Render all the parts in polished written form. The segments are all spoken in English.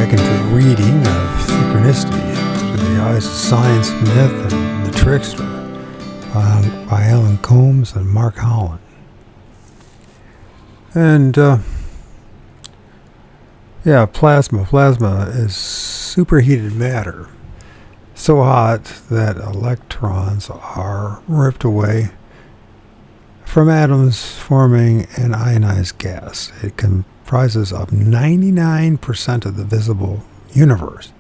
back into the reading of Synchronicity through the eyes of science, myth, and the Trickster by Alan Combs and Mark Holland. And plasma. Plasma is superheated matter, so hot that electrons are ripped away from atoms, forming an ionized gas. It comprises of 99% of the visible universe.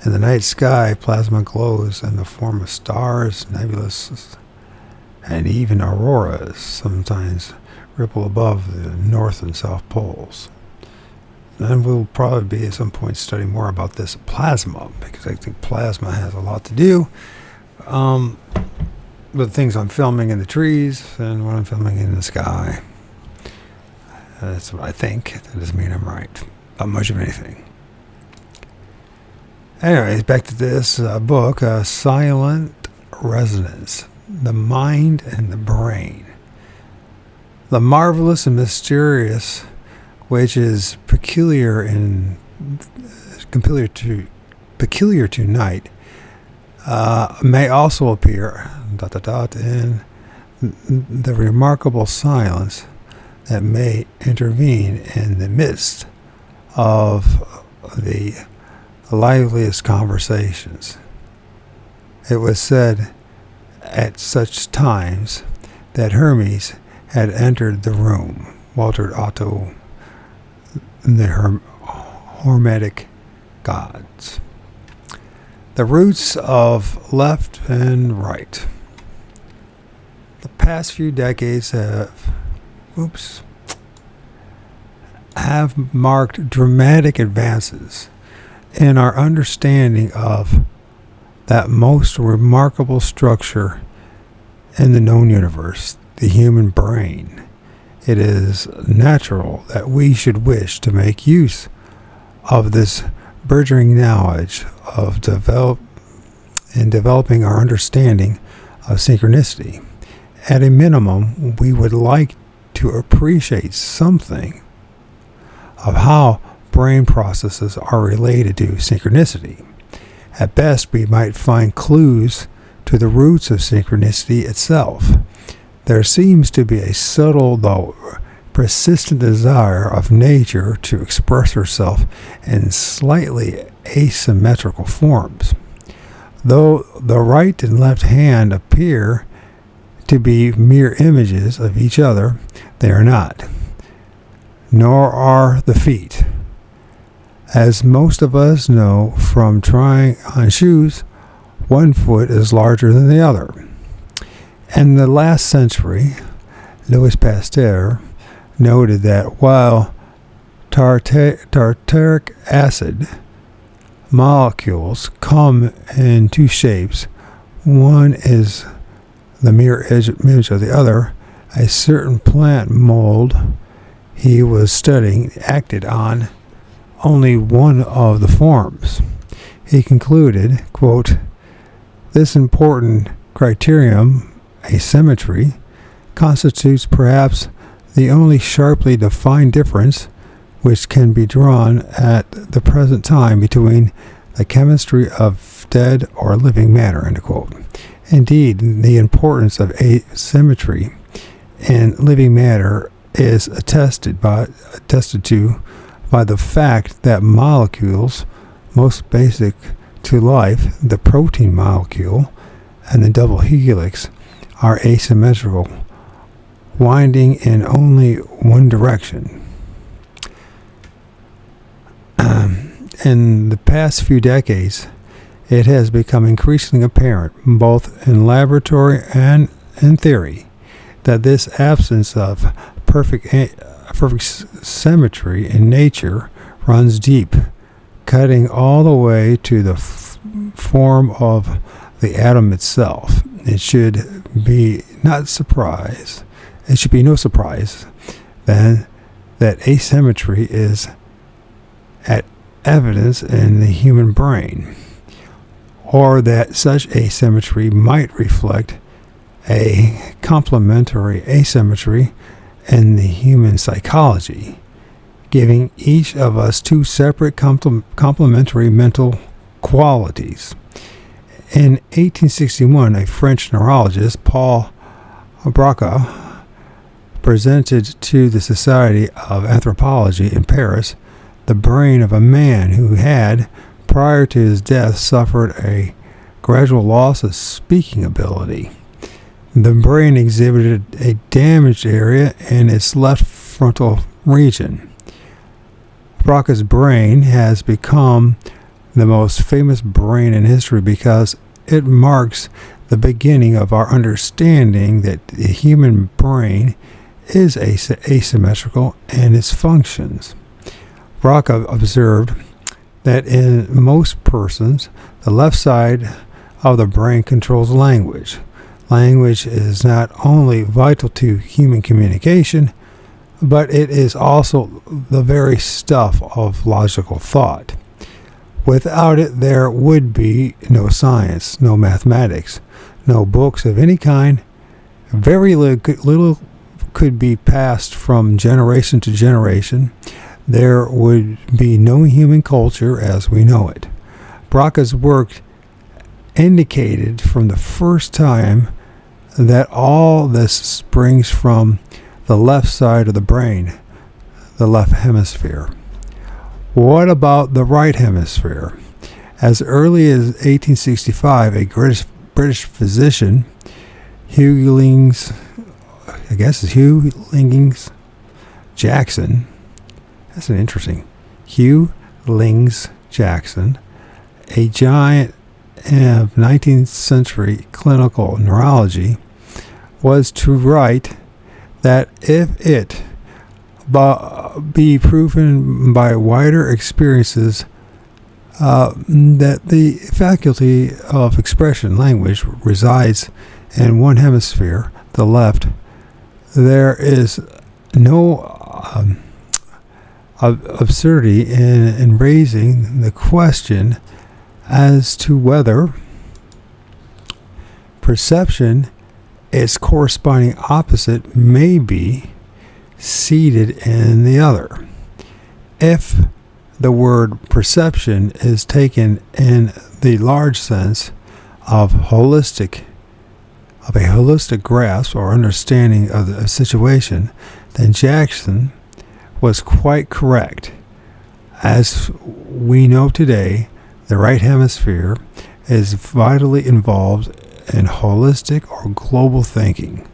In the night sky, plasma glows in the form of stars, nebulas, and even auroras, sometimes ripple above the north and south poles. And we'll probably be at some point studying more about this plasma, because I think plasma has a lot to do with things I'm filming in the trees and what I'm filming in the sky. That's what I think. That doesn't mean I'm right about much of anything. Anyways, back to this book, Silent Resonance, The Mind and the Brain. The marvelous and mysterious, which is peculiar to night, may also appear in the remarkable silence that may intervene in the midst of the liveliest conversations. It was said at such times that Hermes had entered the room. Walter Otto, the Hermetic gods. The roots of left and right. The past few decades have marked dramatic advances in our understanding of that most remarkable structure in the known universe, the human brain. It is natural that we should wish to make use of this burgeoning knowledge of developing our understanding of synchronicity. At a minimum, we would like to appreciate something of how brain processes are related to synchronicity. At best, we might find clues to the roots of synchronicity itself. There seems to be a subtle, though persistent desire of nature to express herself in slightly asymmetrical forms. Though the right and left hand appear to be mere images of each other, they are not. Nor are the feet. As most of us know from trying on shoes, one foot is larger than the other. In the last century, Louis Pasteur noted that while tartaric acid molecules come in two shapes, one is the mirror image of the other, a certain plant mold he was studying acted on only one of the forms. He concluded, quote, "This important criterion, asymmetry, constitutes perhaps the only sharply defined difference which can be drawn at the present time between the chemistry of dead or living matter," end quote. Indeed, the importance of asymmetry in living matter is attested to by the fact that molecules most basic to life, the protein molecule and the double helix, are asymmetrical, winding in only one direction. In the past few decades, it has become increasingly apparent, both in laboratory and in theory, that this absence of perfect symmetry in nature runs deep, cutting all the way to the form of the atom itself. It should be no surprise then that asymmetry is at evidence in the human brain, or that such asymmetry might reflect a complementary asymmetry in the human psychology. giving each of us two separate complementary mental qualities. In 1861, a French neurologist, Paul Broca, presented to the Society of Anthropology in Paris the brain of a man who had, prior to his death, suffered a gradual loss of speaking ability. The brain exhibited a damaged area in its left frontal region. Broca's brain has become the most famous brain in history because it marks the beginning of our understanding that the human brain is asymmetrical in its functions. Broca observed that in most persons, the left side of the brain controls language. Language is not only vital to human communication, but it is also the very stuff of logical thought. Without it, there would be no science, no mathematics, no books of any kind. Very little could be passed from generation to generation. There would be no human culture as we know it. Broca's work indicated from the first time that all this springs from the left side of the brain, the left hemisphere. What about the right hemisphere? As early as 1865, a British physician, Hugh Lings Jackson, that's an interesting, Hugh Lings Jackson, a giant of 19th century clinical neurology, was to write that if it be proven by wider experiences that the faculty of expression, language, resides in one hemisphere, the left, there is no absurdity in raising the question as to whether perception, its corresponding opposite, may be seated in the other. If the word perception is taken in the large sense of a holistic grasp or understanding of the situation, then Jackson was quite correct. As we know today, the right hemisphere is vitally involved in holistic or global thinking.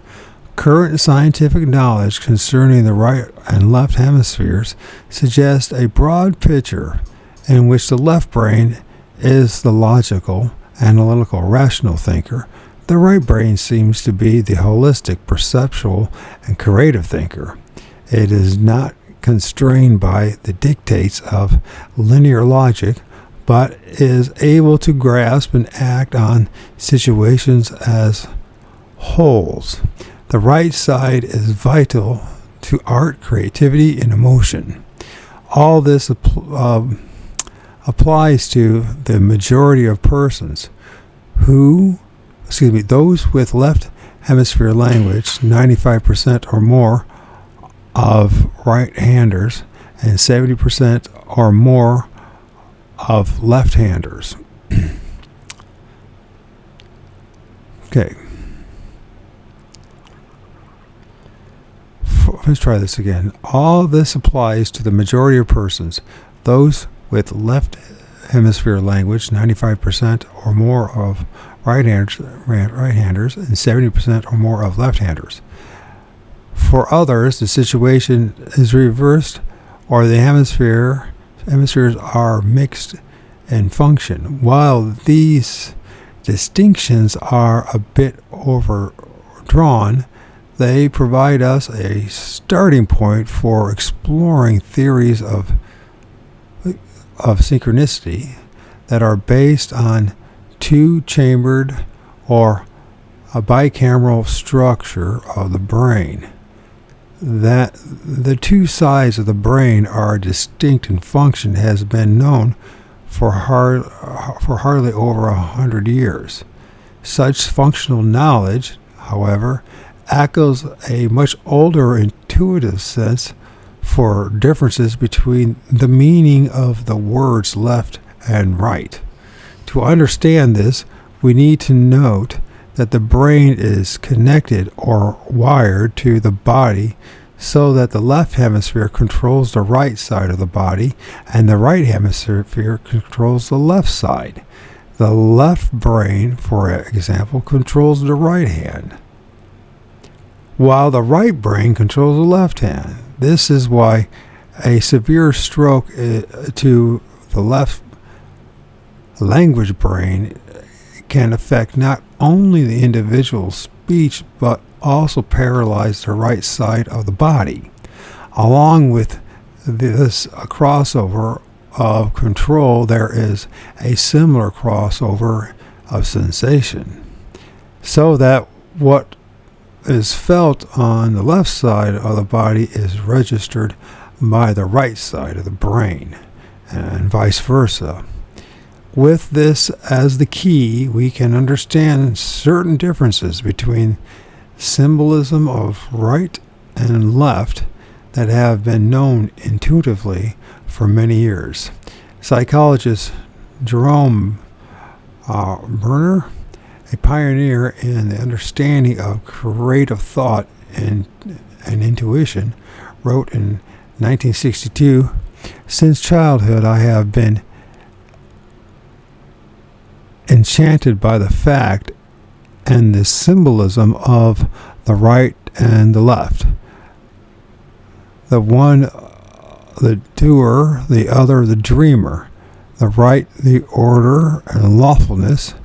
Current scientific knowledge concerning the right and left hemispheres suggests a broad picture in which the left brain is the logical, analytical, rational thinker. The right brain seems to be the holistic, perceptual, and creative thinker. It is not constrained by the dictates of linear logic, but is able to grasp and act on situations as wholes. The right side is vital to art, creativity, and emotion. All this applies to the majority of persons those with left hemisphere language, 95% or more of right-handers, and 70% or more of left-handers. Okay. Let's try this again. All this applies to the majority of persons. Those with left hemisphere language, 95% or more of right-handers, and 70% or more of left-handers. For others, the situation is reversed, or the hemispheres are mixed in function. While these distinctions are a bit overdrawn, they provide us a starting point for exploring theories of synchronicity that are based on two-chambered or a bicameral structure of the brain. That the two sides of the brain are distinct in function has been known for hardly over 100 years. Such functional knowledge, however, echoes a much older intuitive sense for differences between the meaning of the words left and right. To understand this, we need to note that the brain is connected or wired to the body so that the left hemisphere controls the right side of the body and the right hemisphere controls the left side. The left brain, for example, controls the right hand, while the right brain controls the left hand. This is why a severe stroke to the left language brain can affect not only the individual's speech but also paralyze the right side of the body. Along with this crossover of control, there is a similar crossover of sensation, so that what is felt on the left side of the body is registered by the right side of the brain, and vice versa. With this as the key, we can understand certain differences between symbolism of right and left that have been known intuitively for many years. Psychologist Jerome Berner, a pioneer in the understanding of creative thought and intuition, wrote in 1962, "Since childhood I have been enchanted by the fact and the symbolism of the right and the left. The one the doer, the other the dreamer. The right the order and lawfulness.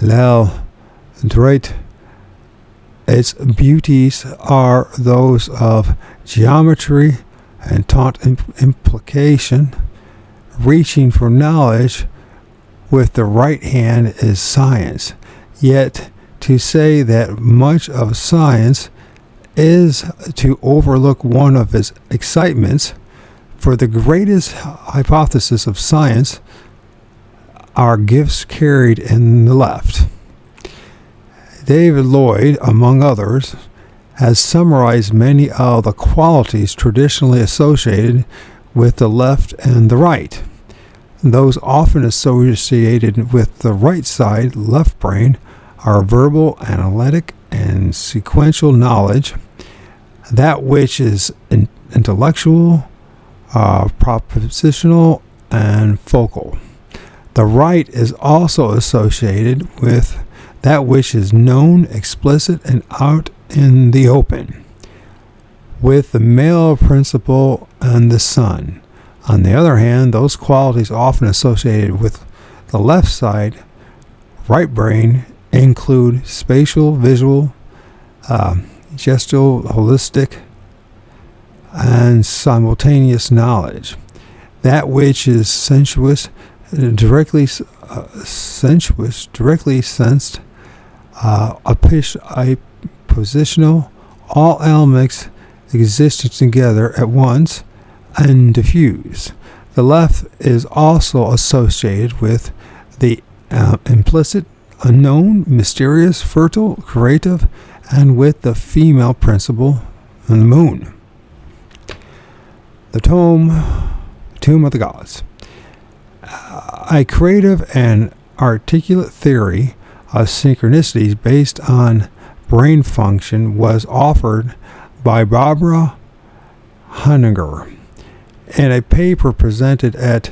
L'el droit. Its beauties are those of geometry and thought implication. Reaching for knowledge with the right hand is science. Yet to say that much of science is to overlook one of its excitements, for the greatest hypothesis of science are gifts carried in the left." David Lloyd, among others, has summarized many of the qualities traditionally associated with the left and the right. Those often associated with the right side, left brain, are verbal, analytic, and sequential knowledge, that which is intellectual, propositional, and focal. The right is also associated with that which is known, explicit, and out in the open, with the male principle and the sun. On the other hand, those qualities often associated with the left side, right brain, include spatial, visual, gestual, holistic, and simultaneous knowledge. That which is sensuous, directly sensed, positional, all elements existing together at once, and diffuse. The left is also associated with the implicit, unknown, mysterious, fertile, creative, and with the female principle and the moon. The tomb of the gods. A creative and articulate theory of synchronicities based on brain function was offered by Barbara Honegger in a paper presented at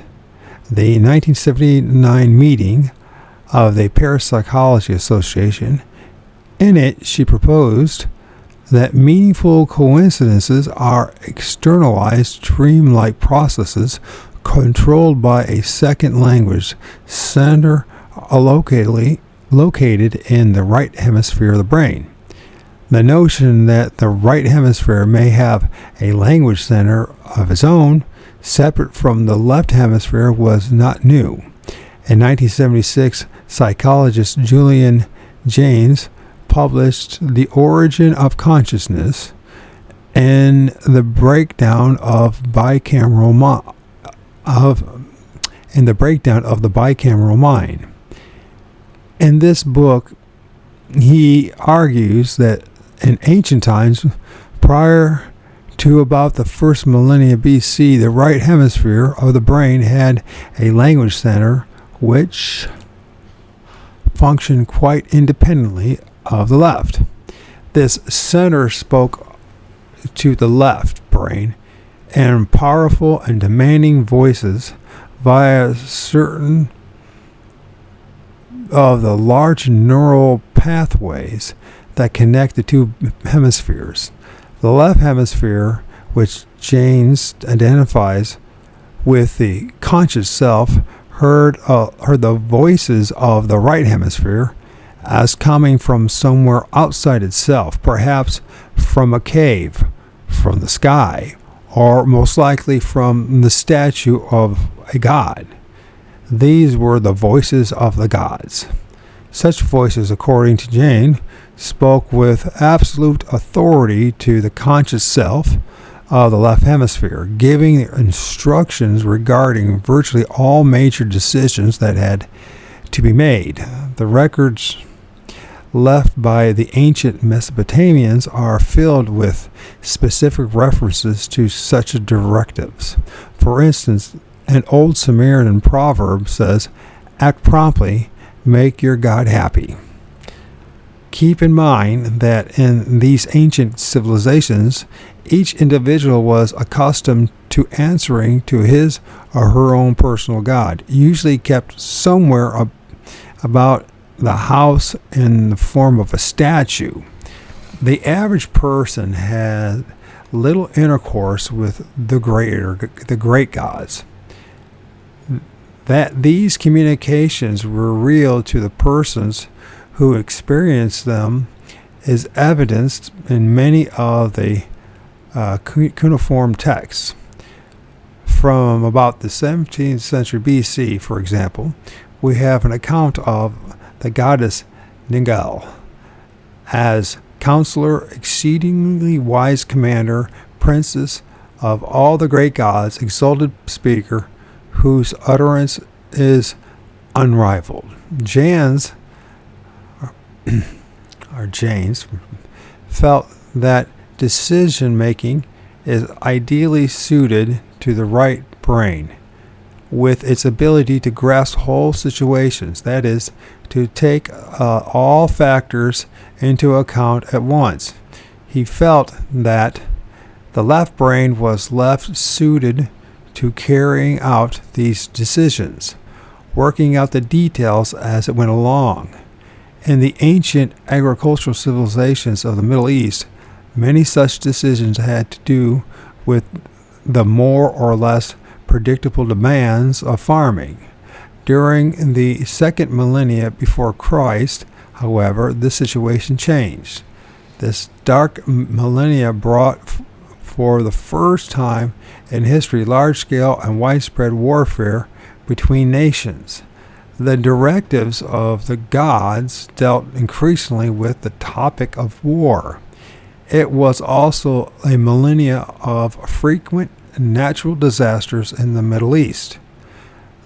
the 1979 meeting of the Parapsychology Association. In it, she proposed that meaningful coincidences are externalized dream-like processes controlled by a second language center located in the right hemisphere of the brain. The notion that the right hemisphere may have a language center of its own, separate from the left hemisphere, was not new. In 1976, psychologist Julian Jaynes published The Origin of Consciousness and the Breakdown of the Bicameral Mind. In this book, he argues that in ancient times, prior to about the first millennia BC, the right hemisphere of the brain had a language center which functioned quite independently of the left. This center spoke to the left brain in powerful and demanding voices via certain of the large neural pathways that connect the two hemispheres. The left hemisphere, which James identifies with the conscious self, heard the voices of the right hemisphere as coming from somewhere outside itself, perhaps from a cave, from the sky, or most likely from the statue of a god. These were the voices of the gods. Such voices, according to Jane, spoke with absolute authority to the conscious self of the left hemisphere, giving instructions regarding virtually all major decisions that had to be made. The records left by the ancient Mesopotamians are filled with specific references to such directives. For instance, an old Sumerian proverb says, "Act promptly, make your God happy." Keep in mind that in these ancient civilizations, each individual was accustomed to answering to his or her own personal God, usually kept somewhere about the house in the form of a statue. The average person had little intercourse with the great gods. That these communications were real to the persons who experienced them is evidenced in many of the cuneiform texts. From about the 17th century BC, for example, we have an account of the goddess Ningal as counselor, exceedingly wise commander, princess of all the great gods, exalted speaker, whose utterance is unrivaled. Janes felt that decision making is ideally suited to the right brain, with its ability to grasp whole situations, that is, to take all factors into account at once. He felt that the left brain was left suited to carrying out these decisions, working out the details as it went along. In the ancient agricultural civilizations of the Middle East, many such decisions had to do with the more or less predictable demands of farming. During the second millennia before Christ, however, this situation changed. This dark millennia brought for the first time in history large-scale and widespread warfare between nations. The directives of the gods dealt increasingly with the topic of war. It was also a millennia of frequent natural disasters in the Middle East.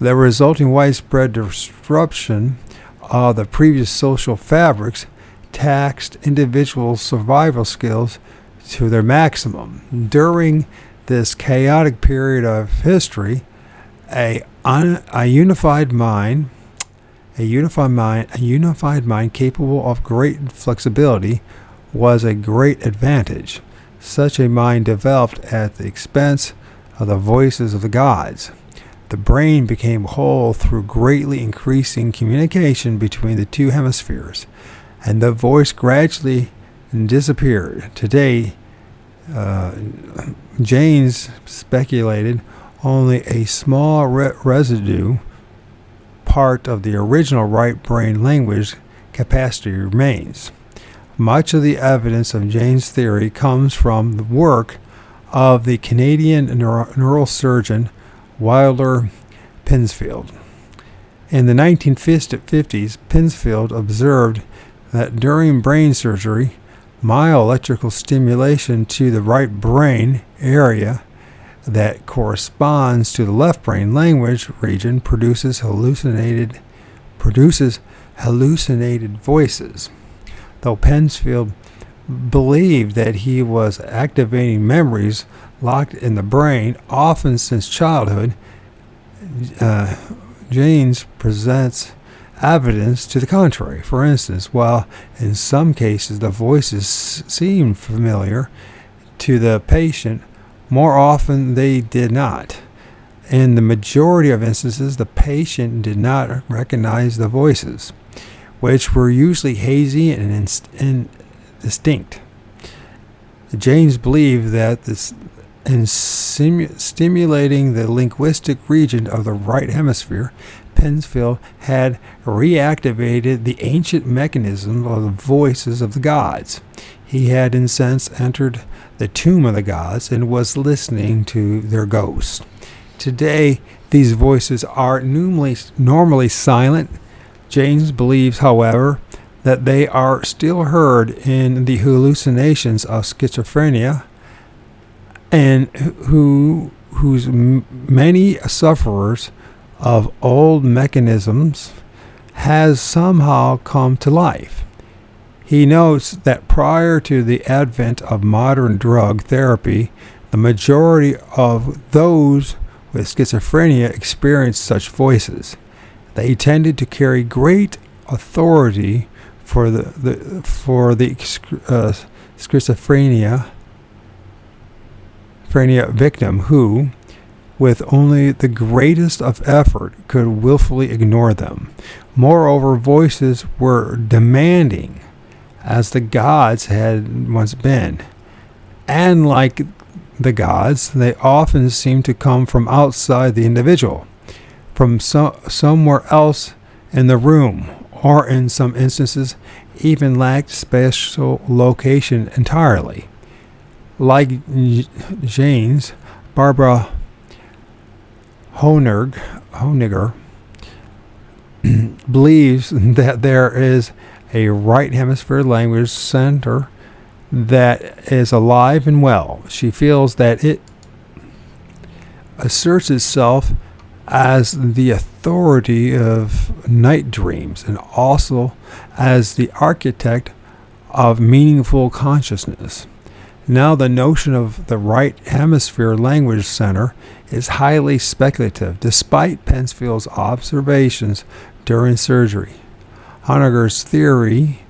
The resulting widespread disruption of the previous social fabrics taxed individual survival skills to their maximum. During this chaotic period of history, a unified mind capable of great flexibility was a great advantage. Such a mind developed at the expense of the voices of the gods. The brain became whole through greatly increasing communication between the two hemispheres, and the voice gradually disappeared. Today, Janes speculated only a small residue part of the original right brain language capacity remains. Much of the evidence of Jane's theory comes from the work of the Canadian neurosurgeon Wilder Pinsfield. In the 1950s, Pinsfield observed that during brain surgery, mild electrical stimulation to the right brain area that corresponds to the left brain language region produces hallucinated voices. Though Pinsfield believed that he was activating memories locked in the brain, often since childhood. James presents evidence to the contrary. For instance, while in some cases the voices seemed familiar to the patient, more often they did not. In the majority of instances, the patient did not recognize the voices, which were usually hazy and indistinct. James believed that in stimulating the linguistic region of the right hemisphere, Penfield had reactivated the ancient mechanism of the voices of the gods. He had, in a sense, entered the tomb of the gods and was listening to their ghosts. Today, these voices are normally silent. James believes, however, that they are still heard in the hallucinations of schizophrenia, and whose many sufferers of old mechanisms has somehow come to life. He notes that prior to the advent of modern drug therapy, the majority of those with schizophrenia experienced such voices. They tended to carry great authority for the schizophrenia victim who, with only the greatest of effort, could willfully ignore them. Moreover, voices were demanding, as the gods had once been, and like the gods, they often seemed to come from outside the individual, from somewhere else in the room, or in some instances even lacked spatial location entirely. Like James, Barbara Honegger believes that there is a right hemisphere language center that is alive and well. She feels that it asserts itself as the authority of night dreams and also as the architect of meaningful consciousness. Now, the notion of the right hemisphere language center is highly speculative, despite Penfield's observations during surgery. Honegger's theory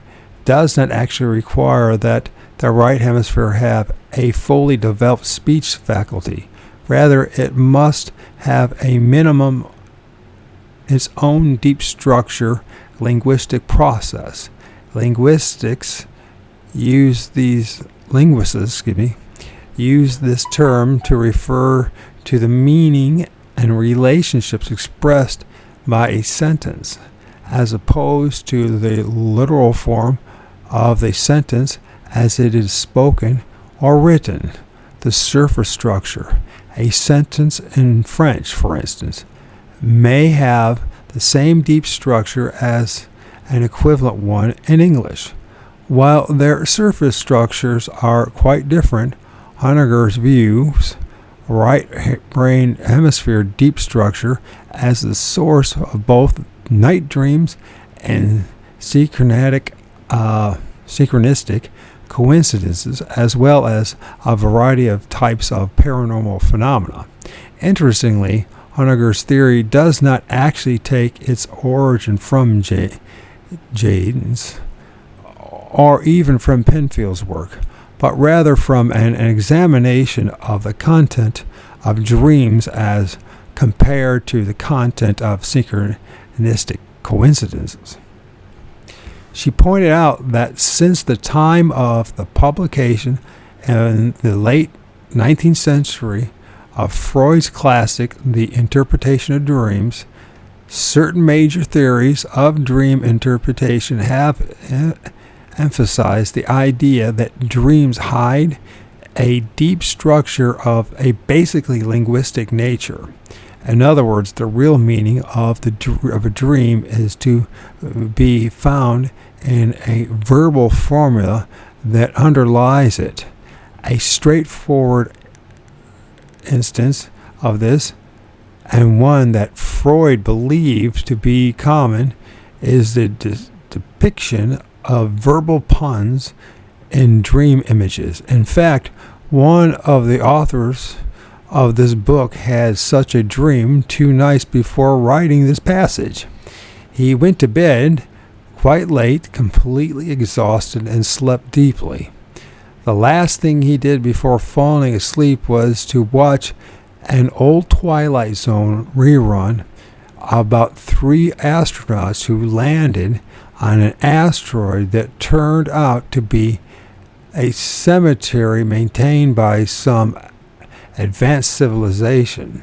does not actually require that the right hemisphere have a fully developed speech faculty. Rather, it must have a minimum its own deep structure linguistic process. Linguists use this term to refer to the meaning and relationships expressed by a sentence, as opposed to the literal form of the sentence as it is spoken or written. The surface structure. A sentence in French, for instance, may have the same deep structure as an equivalent one in English. While their surface structures are quite different, Honegger's views right brain hemisphere deep structure as the source of both night dreams and synchronistic coincidences, as well as a variety of types of paranormal phenomena. Interestingly, Honegger's theory does not actually take its origin from Jaden's or even from Penfield's work, but rather from an examination of the content of dreams as compared to the content of synchronistic coincidences. She pointed out that since the time of the publication in the late 19th century of Freud's classic, The Interpretation of Dreams, certain major theories of dream interpretation have emphasized the idea that dreams hide a deep structure of a basically linguistic nature. In other words, the real meaning of a dream is to be found in a verbal formula that underlies it. A straightforward instance of this, and one that Freud believed to be common, is the depiction of verbal puns in dream images. In fact, one of the authors of this book had such a dream 2 nights before writing this passage. He went to bed quite late, completely exhausted, and slept deeply. The last thing he did before falling asleep was to watch an old Twilight Zone rerun about 3 astronauts who landed on an asteroid that turned out to be a cemetery maintained by some advanced civilization.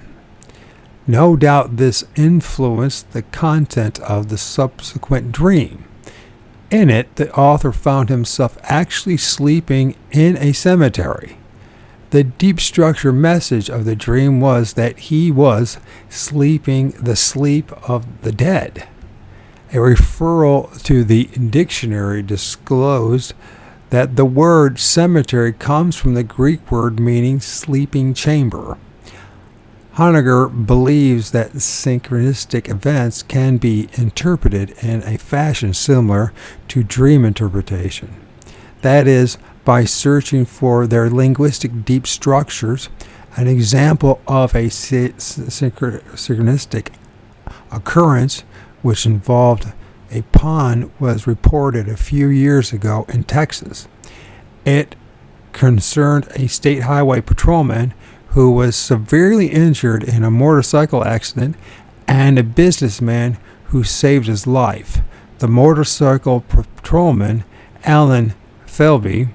No doubt this influenced the content of the subsequent dream. In it, the author found himself actually sleeping in a cemetery. The deep structure message of the dream was that he was sleeping the sleep of the dead. A referral to the dictionary disclosed that the word cemetery comes from the Greek word meaning sleeping chamber. Honegger believes that synchronistic events can be interpreted in a fashion similar to dream interpretation. That is, by searching for their linguistic deep structures. An example of a synchronistic occurrence which involved a pond was reported a few years ago in Texas. It concerned a state highway patrolman who was severely injured in a motorcycle accident and a businessman who saved his life. The motorcycle patrolman, Alan Felby,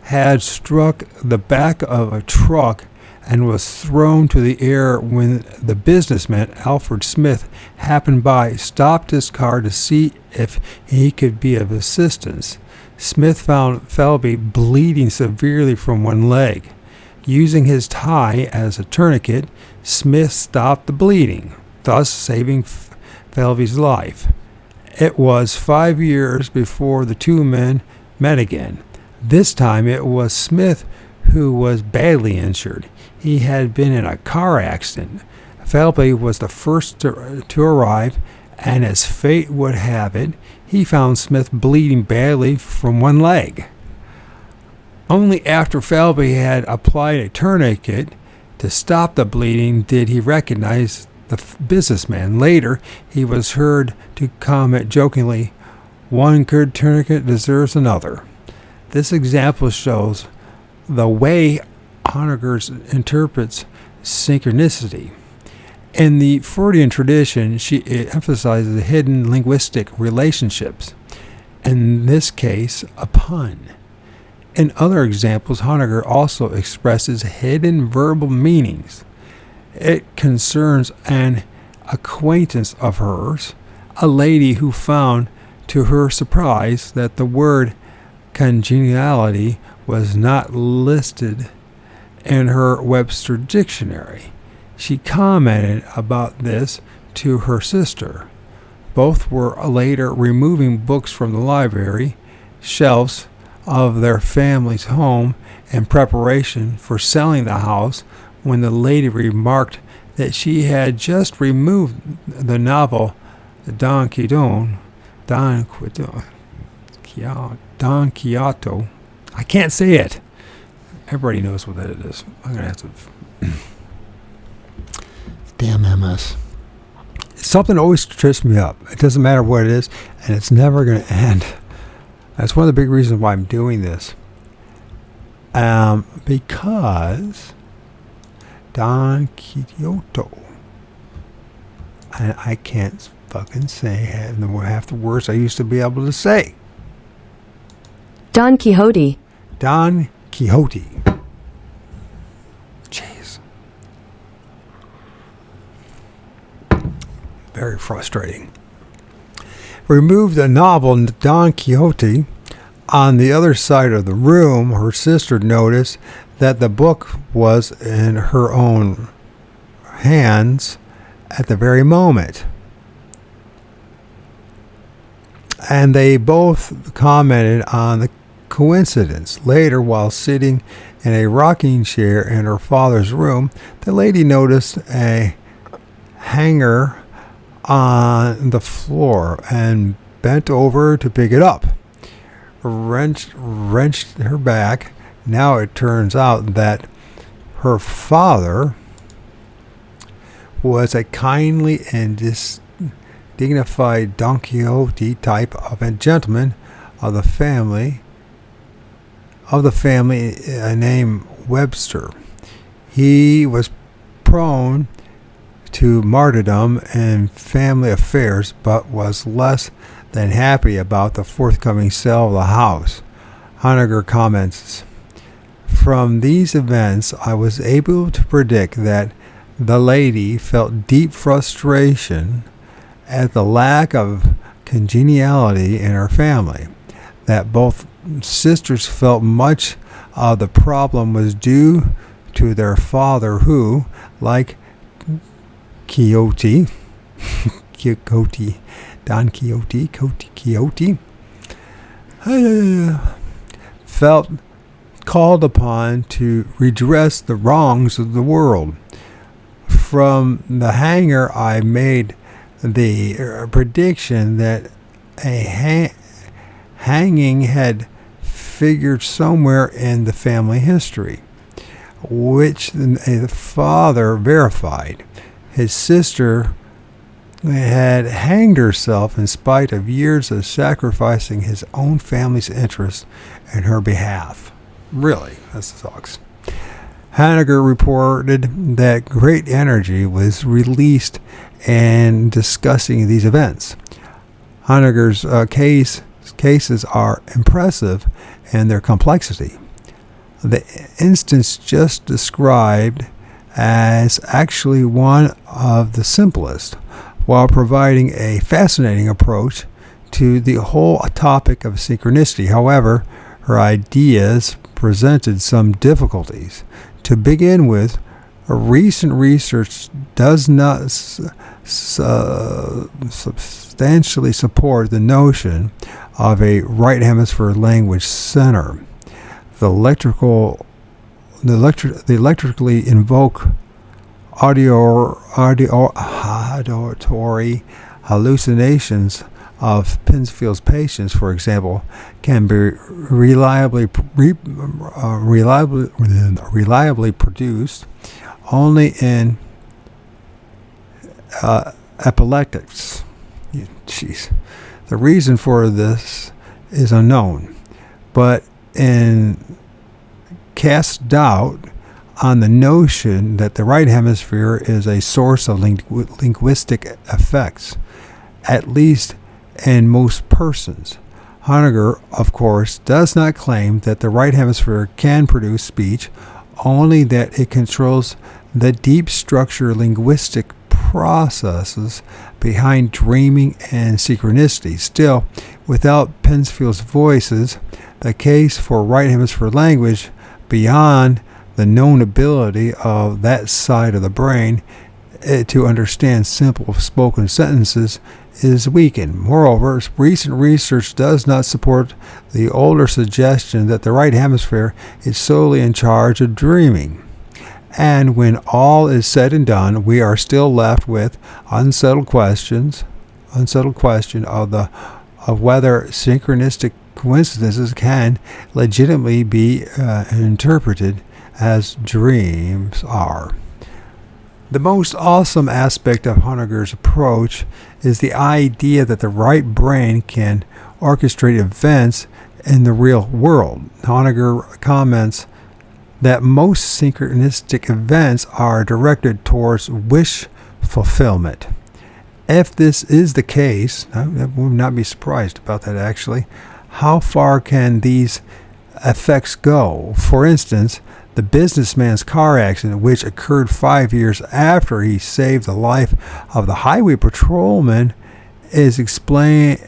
had struck the back of a truck and was thrown to the air when the businessman, Alfred Smith, happened by, stopped his car to see if he could be of assistance. Smith found Felby bleeding severely from one leg. Using his tie as a tourniquet, Smith stopped the bleeding, thus saving Felby's life. It was 5 years before the 2 men met again. This time it was Smith who was badly injured. He had been in a car accident. Felby was the first to arrive, and as fate would have it, he found Smith bleeding badly from one leg. Only after Felby had applied a tourniquet to stop the bleeding did he recognize the businessman. Later, he was heard to comment jokingly, "One good tourniquet deserves another." This example shows the way Honegger interprets synchronicity. In the Freudian tradition, she emphasizes the hidden linguistic relationships, in this case, a pun. In other examples, Honegger also expresses hidden verbal meanings. It concerns an acquaintance of hers, a lady who found, to her surprise, that the word congeniality was not listed in her Webster dictionary. She commented about this to her sister. Both were later removing books from the library shelves of their family's home in preparation for selling the house when the lady remarked that she had just removed the novel Don Quixote. I can't say it. Everybody knows what that is. I'm going to have to... Damn MS. Something always trips me up. It doesn't matter what it is, and it's never going to end. That's one of the big reasons why I'm doing this. Because Don Quixote. And I can't fucking say half the words I used to be able to say. Don Quixote. Don Quixote. Jeez. Very frustrating. Removed the novel Don Quixote. On the other side of the room, her sister noticed that the book was in her own hands at the very moment. And they both commented on the coincidence. Later, while sitting in a rocking chair in her father's room, the lady noticed a hanger on the floor and bent over to pick it up. wrenched her back. Now it turns out that her father was a kindly and dignified Don Quixote type of a gentleman of the family named Webster. He was prone to martyrdom in family affairs, but was less than happy about the forthcoming sale of the house. Honegger comments, "From these events, I was able to predict that the lady felt deep frustration at the lack of congeniality in her family, that both sisters felt much of the problem was due to their father who, like Quixote, Don Quixote, felt called upon to redress the wrongs of the world. From the hanger, I made the prediction that a hanging had figured somewhere in the family history, which the father verified. His sister had hanged herself in spite of years of sacrificing his own family's interest in her behalf." Really, that sucks. Honegger reported that great energy was released in discussing these events. Honegger's cases are impressive in their complexity. The instance just described as actually one of the simplest, while providing a fascinating approach to the whole topic of synchronicity. However, her ideas presented some difficulties. To begin with, recent research does not substantially support the notion of a right hemisphere language center. The electrically invoked auditory hallucinations of Pensfield's patients, for example, can be reliably produced only in epileptics. Jeez. The reason for this is unknown, but in cast doubt on the notion that the right hemisphere is a source of linguistic effects, at least in most persons. Honegger, of course, does not claim that the right hemisphere can produce speech, only that it controls the deep structure linguistic processes behind dreaming and synchronicity. Still, without Pensfield's voices, the case for right hemisphere language, beyond the known ability of that side of the brain to understand simple spoken sentences, is weakened. Moreover, recent research does not support the older suggestion that the right hemisphere is solely in charge of dreaming. And when all is said and done, we are still left with unsettled question of whether synchronistic coincidences can legitimately be interpreted as dreams are. The most awesome aspect of Honegger's approach is the idea that the right brain can orchestrate events in the real world. Honegger comments that most synchronistic events are directed towards wish fulfillment. If this is the case, I would not be surprised about that actually, how far can these effects go? For instance, the businessman's car accident, which occurred 5 years after he saved the life of the highway patrolman, is explained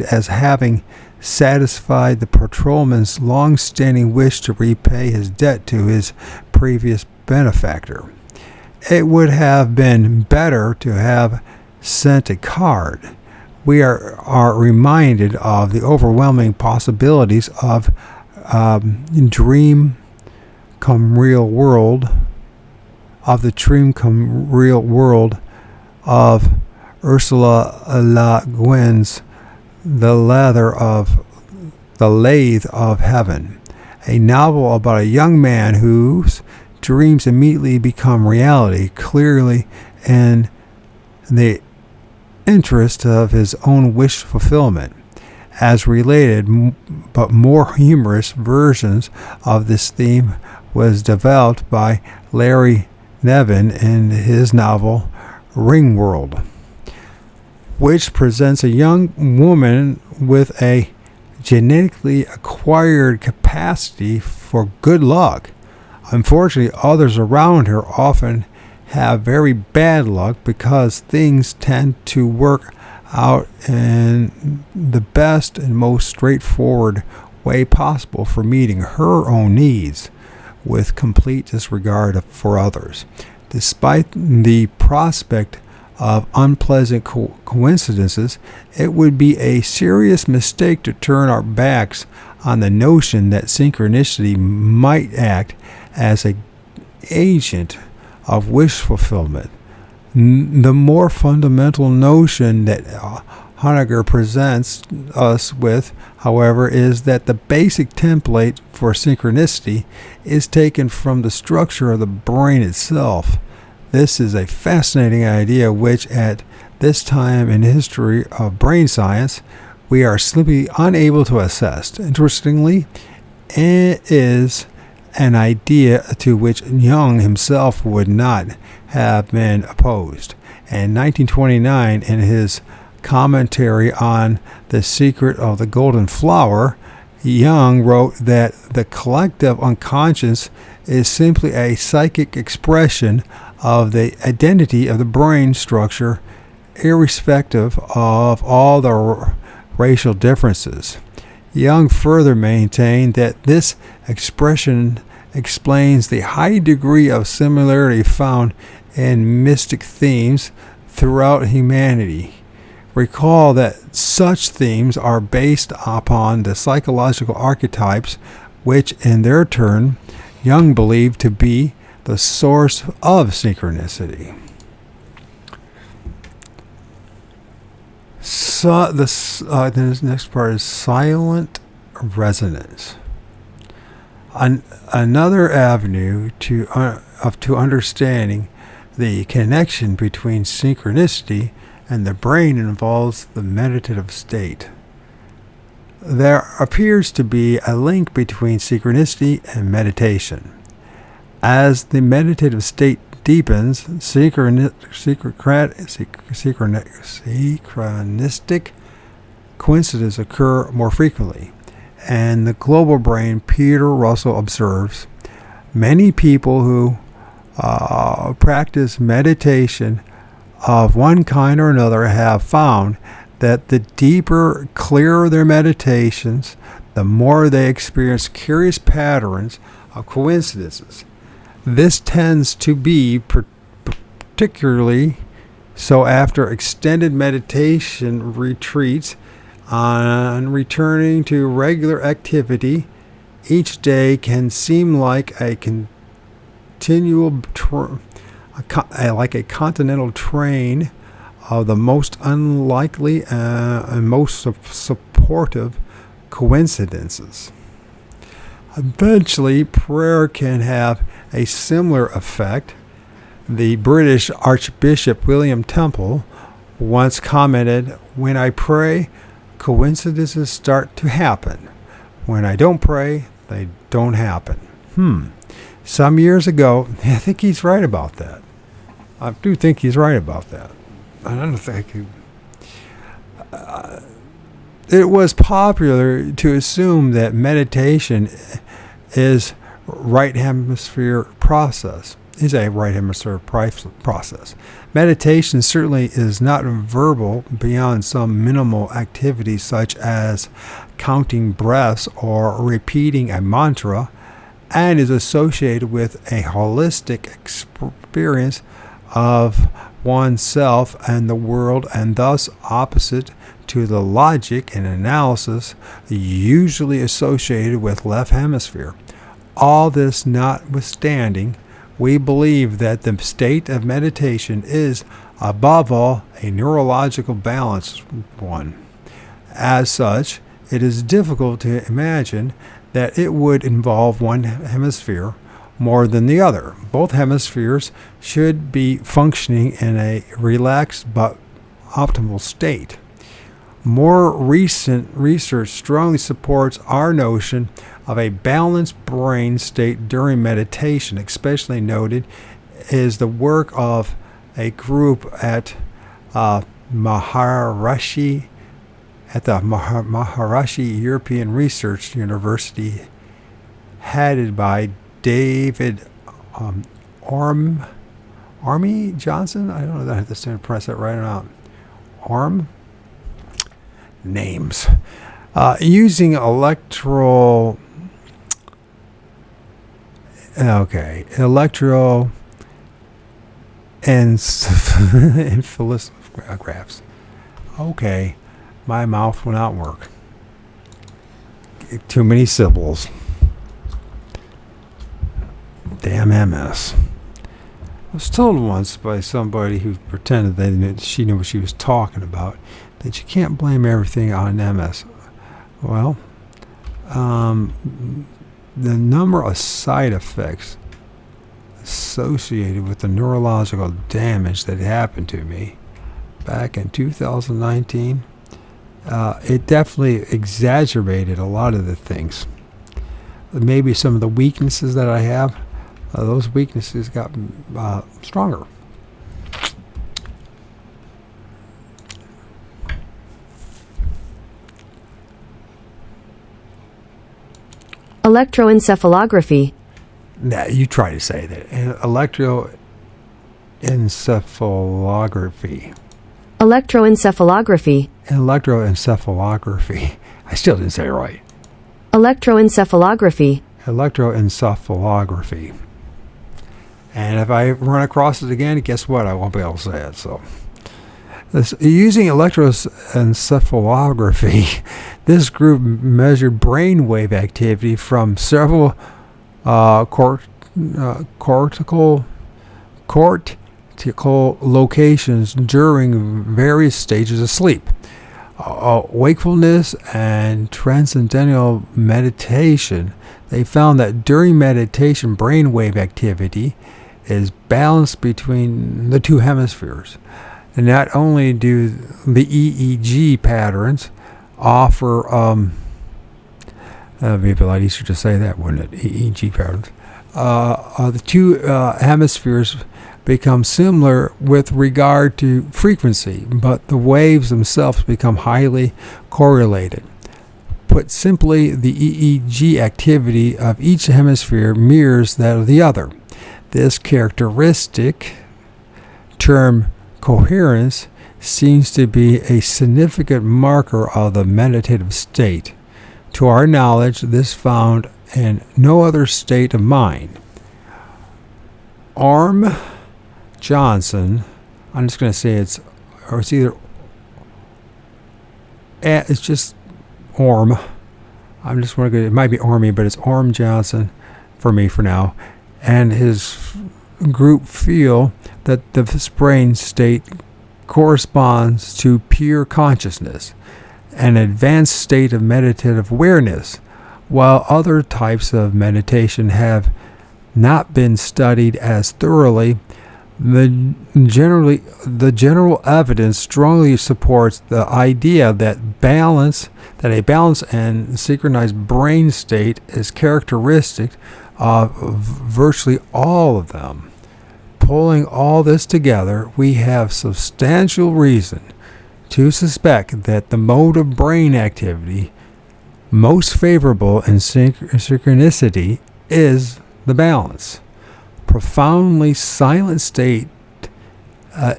as having satisfied the patrolman's long-standing wish to repay his debt to his previous benefactor. It would have been better to have sent a card. We are reminded of the overwhelming possibilities of dream come real world, of the dream come real world of Ursula Le Guin's The Lathe of Heaven, a novel about a young man whose dreams immediately become reality, clearly in the interest of his own wish fulfillment. As related, but more humorous versions of this theme was developed by Larry Niven in his novel Ringworld, which presents a young woman with a genetically acquired capacity for good luck. Unfortunately, others around her often have very bad luck because things tend to work out in the best and most straightforward way possible for meeting her own needs with complete disregard for others. Despite the prospect of unpleasant coincidences, it would be a serious mistake to turn our backs on the notion that synchronicity might act as an agent of wish fulfillment. The more fundamental notion that Honegger presents us with, however, is that the basic template for synchronicity is taken from the structure of the brain itself. This is a fascinating idea which, at this time in the history of brain science, we are simply unable to assess. Interestingly, it is an idea to which Jung himself would not have been opposed. In 1929, in his commentary on The Secret of the Golden Flower, Jung wrote that the collective unconscious is simply a psychic expression of the identity of the brain structure, irrespective of all the racial differences. Jung further maintained that this expression explains the high degree of similarity found in mystic themes throughout humanity. Recall that such themes are based upon the psychological archetypes, which in their turn Jung believed to be the source of synchronicity. So this next part is silent resonance. Another avenue to understanding the connection between synchronicity and the brain involves the meditative state. There appears to be a link between synchronicity and meditation. As the meditative state deepens, synchronistic coincidences occur more frequently. And the global brain, Peter Russell observes, many people who practice meditation of one kind or another have found that the deeper, clearer their meditations, the more they experience curious patterns of coincidences. This tends to be particularly so after extended meditation retreats. On returning to regular activity, each day can seem like a continual like a continental train of the most unlikely and most supportive coincidences. Eventually, prayer can have a similar effect. The British Archbishop William Temple once commented, "When I pray, coincidences start to happen. When I don't pray, they don't happen." Some years ago, I think he's right about that. I do think he's right about that. I don't think it was popular to assume that meditation is right hemisphere process. Is a right hemisphere process. Meditation certainly is not verbal beyond some minimal activities such as counting breaths or repeating a mantra, and is associated with a holistic experience of oneself and the world, and thus opposite to the logic and analysis usually associated with left hemisphere. All this notwithstanding, we believe that the state of meditation is, above all, a neurological balanced one. As such, it is difficult to imagine that it would involve one hemisphere more than the other. Both hemispheres should be functioning in a relaxed but optimal state. More recent research strongly supports our notion of a balanced brain state during meditation. Especially noted is the work of a group at Maharishi European Research University, headed by David Army Johnson. I don't know if I have to press that right or not. Names. Using electroencephalography. Okay, my mouth will not work. Too many syllables. Damn MS. I was told once by somebody who pretended she knew what she was talking about that you can't blame everything on MS. Well, the number of side effects associated with the neurological damage that happened to me back in 2019, it definitely exaggerated a lot of the things. Maybe some of the weaknesses that I have, those weaknesses got stronger. Electroencephalography. Now, you try to say that. Electroencephalography. Electroencephalography. Electroencephalography. I still didn't say it right. Electroencephalography. Electroencephalography. And if I run across it again, guess what? I won't be able to say it. So, using electroencephalography, this group measured brainwave activity from several cortical locations during various stages of sleep, wakefulness, and transcendental meditation. They found that during meditation, brainwave activity is balanced between the two hemispheres. And not only do the EEG patterns offer, it'd be a lot easier to say that, wouldn't it? EEG patterns. The two hemispheres become similar with regard to frequency, but the waves themselves become highly correlated. Put simply, the EEG activity of each hemisphere mirrors that of the other. This characteristic, termed coherence, seems to be a significant marker of the meditative state. To our knowledge, this found in no other state of mind. O.R.D. Johnson, I'm just going to say it's either, it's just O.R.D. I'm just going to, it might be Army, but it's O.R.D. Johnson for me for now. And his group feel that this brain state corresponds to pure consciousness, an advanced state of meditative awareness, while other types of meditation have not been studied as thoroughly. The general evidence strongly supports the idea that a balanced and synchronized brain state is characteristic of virtually all of them. Pulling all this together, we have substantial reason to suspect that the mode of brain activity most favorable in synchronicity is the balance, profoundly silent state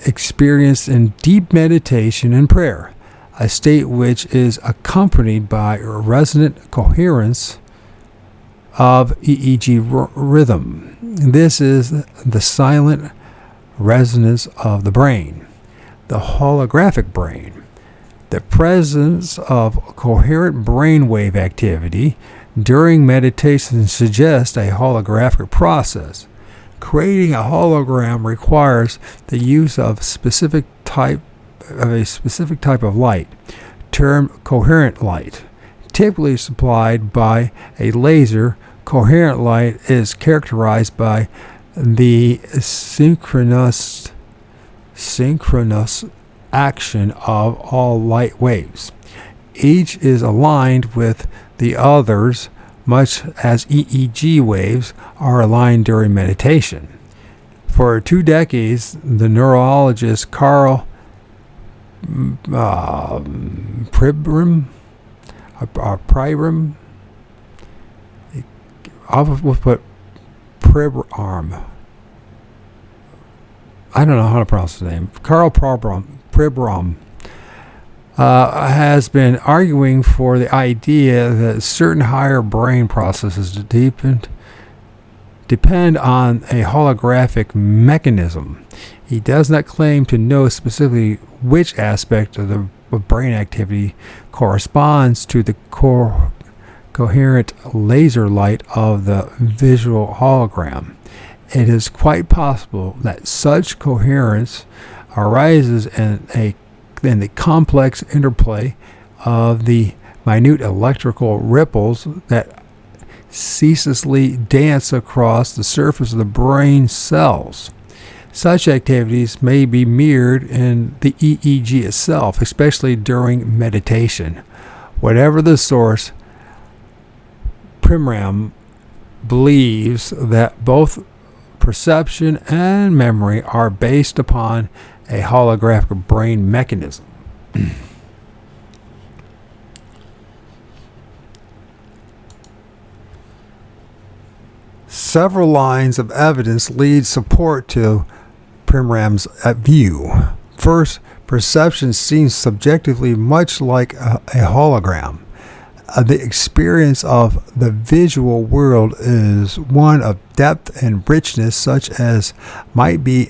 experienced in deep meditation and prayer, a state which is accompanied by resonant coherence of EEG rhythm. This is the silent resonance of the brain, the holographic brain. The presence of coherent brainwave activity during meditation suggests a holographic process. Creating a hologram requires the use of a specific type of light. termed coherent light. Typically supplied by a laser, coherent light is characterized by the synchronous action of all light waves. Each is aligned with the others, much as EEG waves are aligned during meditation. For 2 decades, the neurologist Carl Pribram, I'll put Pribram. I don't know how to pronounce his name. Carl Pribram has been arguing for the idea that certain higher brain processes depend on a holographic mechanism. He does not claim to know specifically which aspect of the brain activity corresponds to the coherent laser light of the visual hologram. It is quite possible that such coherence arises in the complex interplay of the minute electrical ripples that ceaselessly dance across the surface of the brain cells. Such activities may be mirrored in the EEG itself, especially during meditation. Whatever the source, Primram believes that both perception and memory are based upon a holographic brain mechanism. Several lines of evidence lead support to Primram's view. First, perception seems subjectively much like a hologram. The experience of the visual world is one of depth and richness such as might be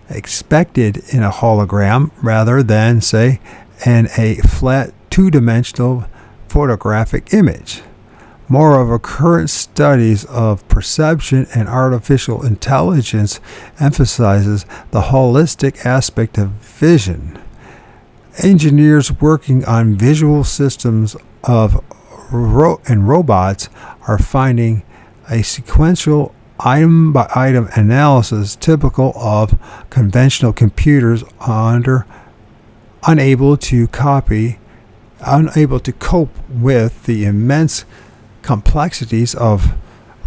expected in a hologram rather than, say, in a flat two-dimensional photographic image. Moreover, current studies of perception and artificial intelligence emphasizes the holistic aspect of vision. Engineers working on visual systems and robots are finding a sequential item-by-item analysis typical of conventional computers unable to cope with the immense complexities of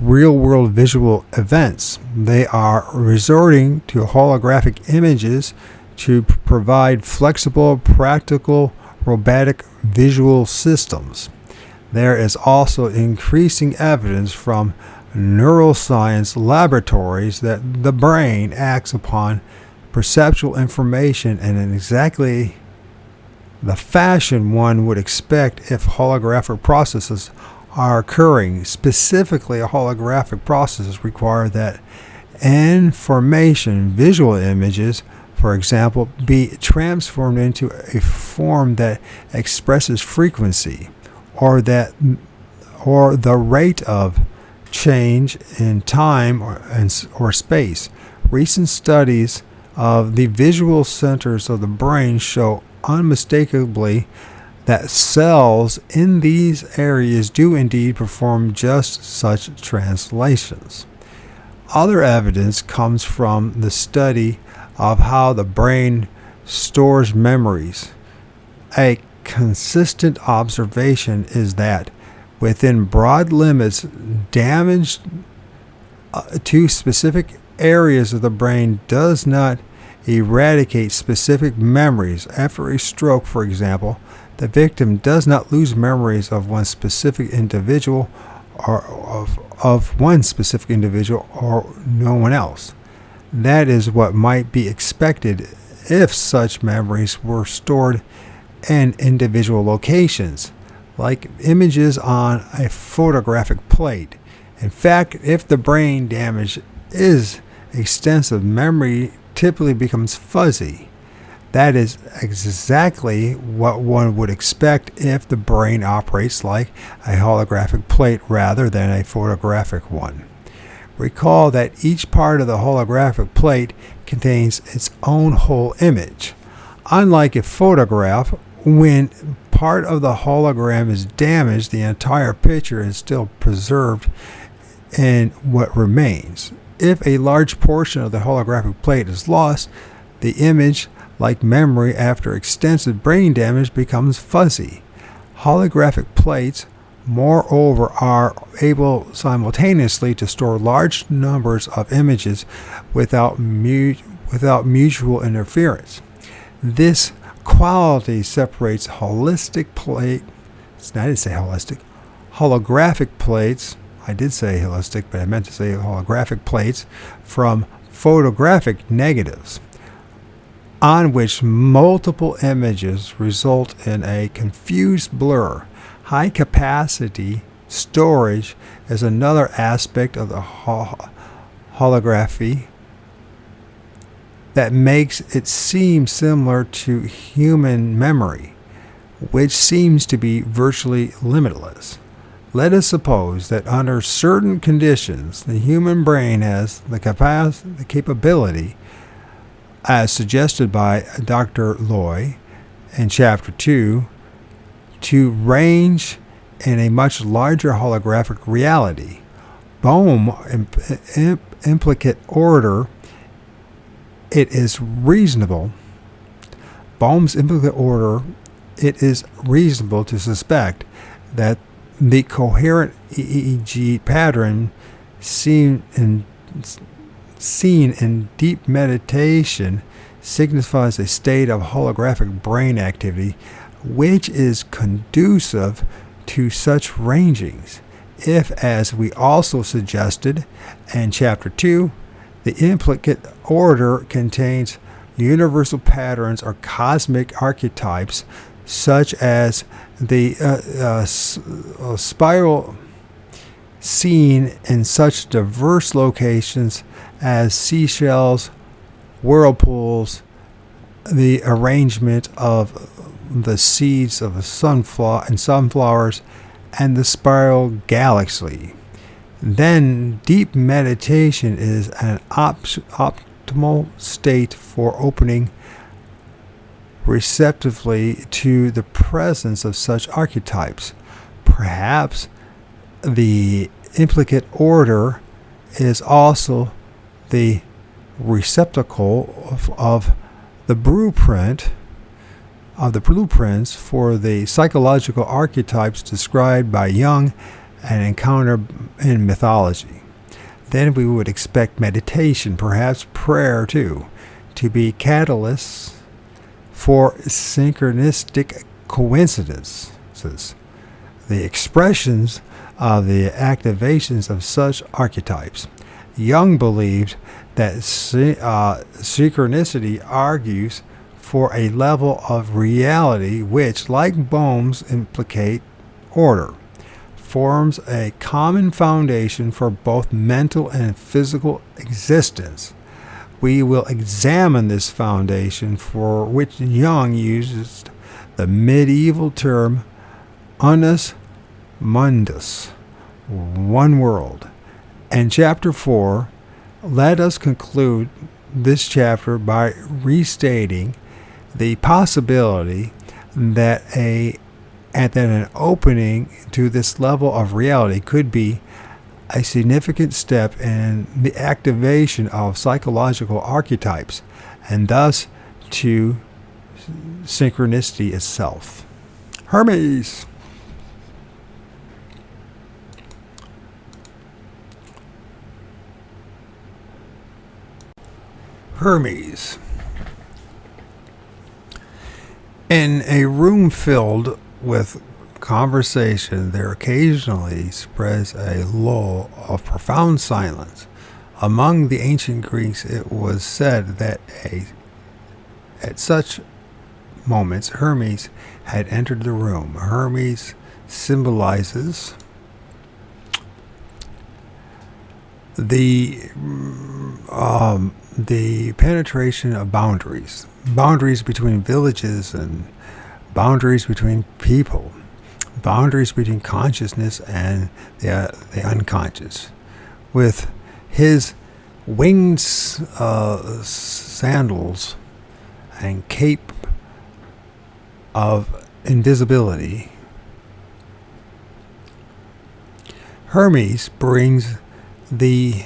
real-world visual events. They are resorting to holographic images to provide flexible, practical, robotic visual systems. There is also increasing evidence from neuroscience laboratories that the brain acts upon perceptual information in exactly the fashion one would expect if holographic processes are occurring. Specifically, holographic processes require that information, visual images, for example, be transformed into a form that expresses frequency or the rate of change in time or space. Recent studies of the visual centers of the brain show unmistakably that cells in these areas do indeed perform just such translations. Other evidence comes from the study of how the brain stores memories. A consistent observation is that within broad limits, damage to specific areas of the brain does not eradicate specific memories. After a stroke, for example, the victim does not lose memories of one specific individual or of one specific individual or no one else. That is what might be expected if such memories were stored in individual locations, like images on a photographic plate. In fact, if the brain damage is extensive, memory typically becomes fuzzy. That is exactly what one would expect if the brain operates like a holographic plate rather than a photographic one. Recall that each part of the holographic plate contains its own whole image. Unlike a photograph, when part of the hologram is damaged, the entire picture is still preserved in what remains. If a large portion of the holographic plate is lost, the image, like memory after extensive brain damage, becomes fuzzy. Holographic plates, moreover, are able simultaneously to store large numbers of images without mutual interference. This quality separates holographic plates. I did say holistic, but I meant to say holographic plates from photographic negatives, on which multiple images result in a confused blur. High capacity storage is another aspect of the holography that makes it seem similar to human memory, which seems to be virtually limitless. Let us suppose that under certain conditions, the human brain has the capability, as suggested by Dr. Loy in Chapter 2, to range in a much larger holographic reality. Bohm implicate order. It is reasonable. Bohm's implicate order. It is reasonable to suspect that the coherent EEG pattern seen in deep meditation signifies a state of holographic brain activity which is conducive to such rangings. If, as we also suggested in Chapter 2, the implicate order contains universal patterns or cosmic archetypes, such as the spiral seen in such diverse locations as seashells, whirlpools, the arrangement of the seeds of sunflowers, and the spiral galaxy. Then deep meditation is an optimal state for opening receptively to the presence of such archetypes. Perhaps the implicate order is also the receptacle of the blueprints for the psychological archetypes described by Jung and encountered in mythology. Then we would expect meditation, perhaps prayer too, to be catalysts for synchronistic coincidences, the expressions of the activations of such archetypes. Jung believed that synchronicity argues for a level of reality which, like Bohm's implicate order, forms a common foundation for both mental and physical existence. We will examine this foundation, for which Jung uses the medieval term unus mundus, one world. In Chapter 4, let us conclude this chapter by restating the possibility that an opening to this level of reality could be a significant step in the activation of psychological archetypes, and thus to synchronicity itself. Hermes. Hermes. In a room filled with conversation, there occasionally spreads a lull of profound silence. Among the ancient Greeks, it was said that at such moments Hermes had entered the room. Hermes symbolizes the penetration of boundaries between villages and boundaries between people, boundaries between consciousness and the unconscious. With his winged sandals and cape of invisibility. Hermes brings the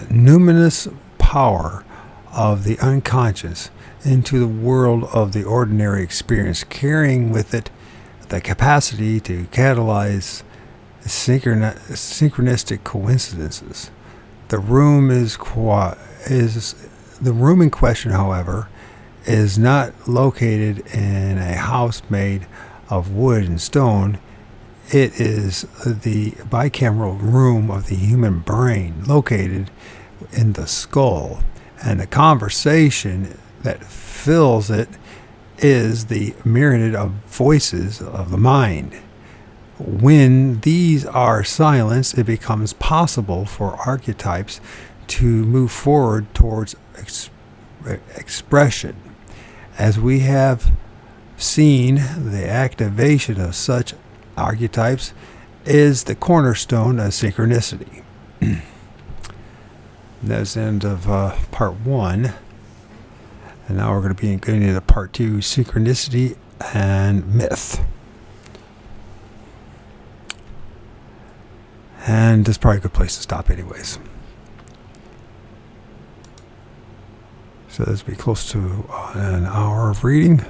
numinous power of the unconscious into the world of the ordinary experience, carrying with it the capacity to catalyze synchronistic coincidences. The room the room in question, however, is not located in a house made of wood and stone. It is the bicameral room of the human brain, located in the skull, and the conversation that fills it is the myriad of voices of the mind. When these are silenced, it becomes possible for archetypes to move forward towards expression. As we have seen, the activation of such archetypes is the cornerstone of synchronicity. That's the end of part 1. And now we're going to be getting into part 2, synchronicity and myth. And this is probably a good place to stop anyways. So this will be close to an hour of reading.